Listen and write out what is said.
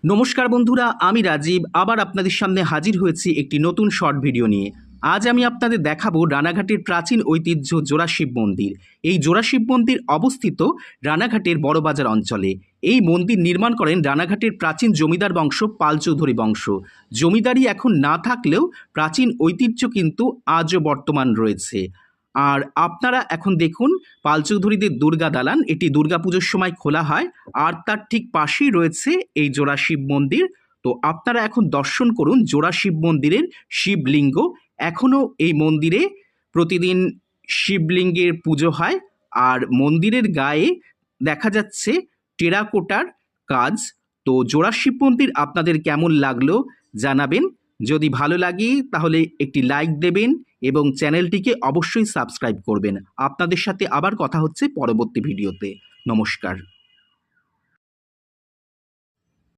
নমস্কার বন্ধুরা, আমি রাজীব আবার আপনাদের সামনে হাজির হয়েছি একটি নতুন শর্ট ভিডিও নিয়ে। আজ আমি আপনাদের দেখাবো রানাঘাটের প্রাচীন ঐতিহ্য জোড়া শিব মন্দির। এই জোড়া শিব মন্দির অবস্থিত রানাঘাটের বড়বাজার অঞ্চলে। এই মন্দির নির্মাণ করেন রানাঘাটের প্রাচীন জমিদার বংশ পাল চৌধুরী বংশ। জমিদারি এখন না থাকলেও প্রাচীন ঐতিহ্য কিন্তু আজও বর্তমান রয়েছে। আর আপনারা এখন দেখুন পাল চৌধুরীদের দুর্গা দালান, এটি দুর্গাপুজোর সময় খোলা হয়। আর তার ঠিক পাশেই রয়েছে এই জোড়া শিব মন্দির। তো আপনারা এখন দর্শন করুন জোড়া শিব মন্দিরের শিবলিঙ্গ। এখনও এই মন্দিরে প্রতিদিন শিবলিঙ্গের পুজো হয়। আর মন্দিরের গায়ে দেখা যাচ্ছে টেরাকোটার কাজ। তো জোড়া শিব মন্দির আপনাদের কেমন লাগলো জানাবেন। যদি ভালো লাগে তাহলে একটি লাইক দেবেন এবং চ্যানেলটিকে অবশ্যই সাবস্ক্রাইব করবেন। আপনাদের সাথে আবার কথা হচ্ছে পরবর্তী ভিডিওতে। নমস্কার।